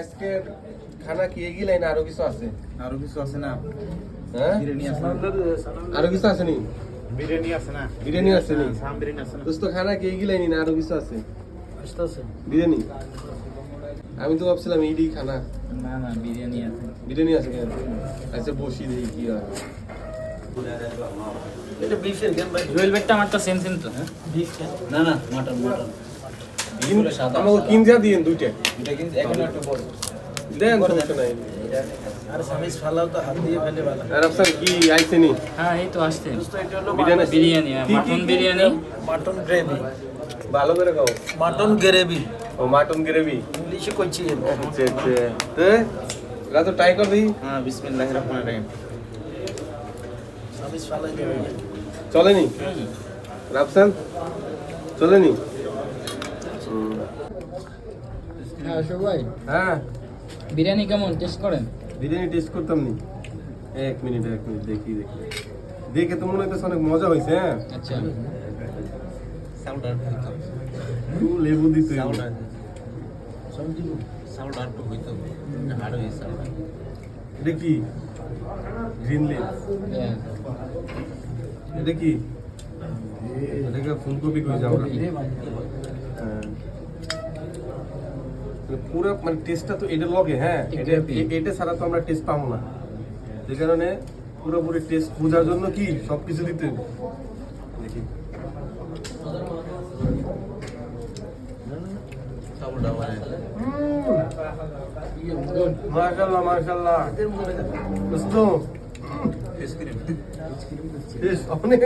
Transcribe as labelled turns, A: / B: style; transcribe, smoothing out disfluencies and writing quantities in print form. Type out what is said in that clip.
A: আজকে খানা কি এগিলাই না আরো কিছু আছে?
B: আরো কিছু আছে না?
A: হ্যাঁ
B: বিরিয়ানি আছে।
A: আরো কিছু আছে নি?
B: বিরিয়ানি আছে না?
A: বিরিয়ানি আছে নি?
B: সাম বিরিয়ানি আছে না?
A: দোস্ত খানা কি এগিলাই নি না আরো কিছু আছে?
C: আসতেছে
A: বিরিয়ানি? আমি তো ভাবছিলাম এইডি খানা।
B: না না বিরিয়ানি আছে।
A: বিরিয়ানি আছে কেন? আচ্ছা বসি দেখি কি হয়।
C: এটা বিফের কেন ভাই?
B: জুয়েল বেটটা আমারটা সেম সেম তো হ্যাঁ?
C: বিফ কেন? না না মাটন মাটন।
A: আমাকে কিনজা দিয়েন দুইটা।
B: এটা কিন্তু এখানে একটু বড়।
A: দেন সমস্যা নাই।
C: আর সামিস ফালাও তো হাত দিয়ে ফেলে ভালো।
A: আর আফসান কি আইছে নি?
B: হ্যাঁ এই তো আসছে।
C: দোস্ত এটা হলো
A: বিরিয়ানি?
B: বিরিয়ানি
A: কি,
B: মাটন
A: কি?
B: বিরিয়ানি।
C: Mutton gravy.
A: ভালো করে খাও।
C: Mutton gravy.
A: ও মাটন গ্রেভি।
C: ইংলিশে কইছি
A: আচ্ছা আচ্ছা। তে রাতো ট্রাই কর দিই।
B: হ্যাঁ বিসমিল্লাহির রহমানির রহিম।
C: সামিস ফালাই দেবে।
A: চলেনি? রাফসান চলেনি?
D: হ্যাঁ সবাই
A: হ্যাঁ
D: বিরিয়ানি কেমন টেস্ট করেন?
A: বিরিয়ানি টেস্ট করতাম নি। এক মিনিট দেখি দেখে তো মনে হইতেছে অনেক মজা হয়েছে। হ্যাঁ
D: আচ্ছা
B: সাউন্ড আর হইতো।
A: একটু লেবু দিতে
B: সাউন্ড আর সাউন্ড আর তো হইতো। আর হই সাউন্ড।
A: এটা কি গ্রিন লিভ?
D: হ্যাঁ
A: এটা কি এটাকে ফুলকপি কই যাও? হ্যাঁ পুরো মানে টেস্টটা তো এটা লগে। হ্যাঁ এটা ছাড়া তো আমরা টেস্ট পাবো না, যে কারণে পুরোপুরি টেস্ট বোঝার জন্য কি সবকিছু দিতে হবে। দেখি মাশাআল্লাহ মাশাআল্লাহ দোস্ত টেস্ট অনেক